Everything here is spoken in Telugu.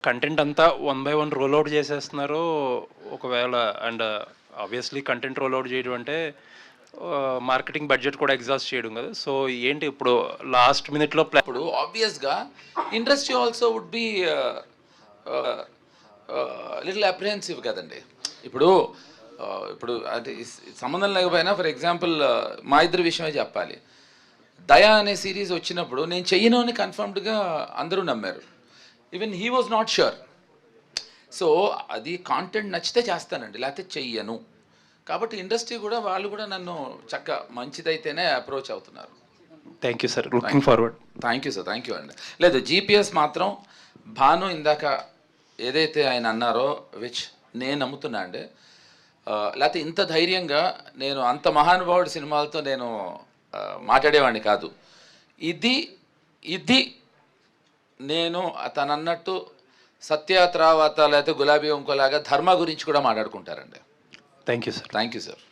కంటెంట్ అంతా 1 బై 1 రోల్ ఔట్ చేసేస్తున్నారు. ఒకవేళ and obviously content roll out చేయడం అంటే మార్కెటింగ్ బడ్జెట్ కూడా ఎగ్జాస్ట్ చేయడం కదా. సో ఏంటి ఇప్పుడు లాస్ట్ మినిట్లో ఇప్పుడు ఆబ్వియస్గా industry also would be little apprehensive కదండి. ఇప్పుడు ఇప్పుడు అంటే సంబంధం లేకపోయినా ఫర్ ఎగ్జాంపుల్ మా ఇద్దరి విషయమే చెప్పాలి. దయా అనే సిరీస్ వచ్చినప్పుడు నేను చెయ్యను అని కన్ఫర్మ్డ్గా అందరూ నమ్మారు. Even he was not sure. So అది కాంటెంట్ నచ్చితే చేస్తానండి, లేకపోతే చెయ్యను. కాబట్టి ఇండస్ట్రీ కూడా వాళ్ళు కూడా నన్ను చక్క మంచిదైతేనే అప్రోచ్ అవుతున్నారు. Thank you sir, looking forward. Thank you sir, thank you అండి. లేదు జీపీఎస్ మాత్రం భాను ఇందాక ఏదైతే ఆయన అన్నారో విచ్ నేను నమ్ముతున్నా అండి. లేకపోతే ఇంత ధైర్యంగా నేను అంత మహానుభావుడి సినిమాలతో నేను మాట్లాడేవాడిని కాదు. ఇది నేను తను అన్నట్టు సత్య తర్వాత లేకపోతే గులాబీ ఇంకోలాగా ధర్మ గురించి కూడా మాట్లాడుకుంటారండి. Thank you sir. Thank you sir.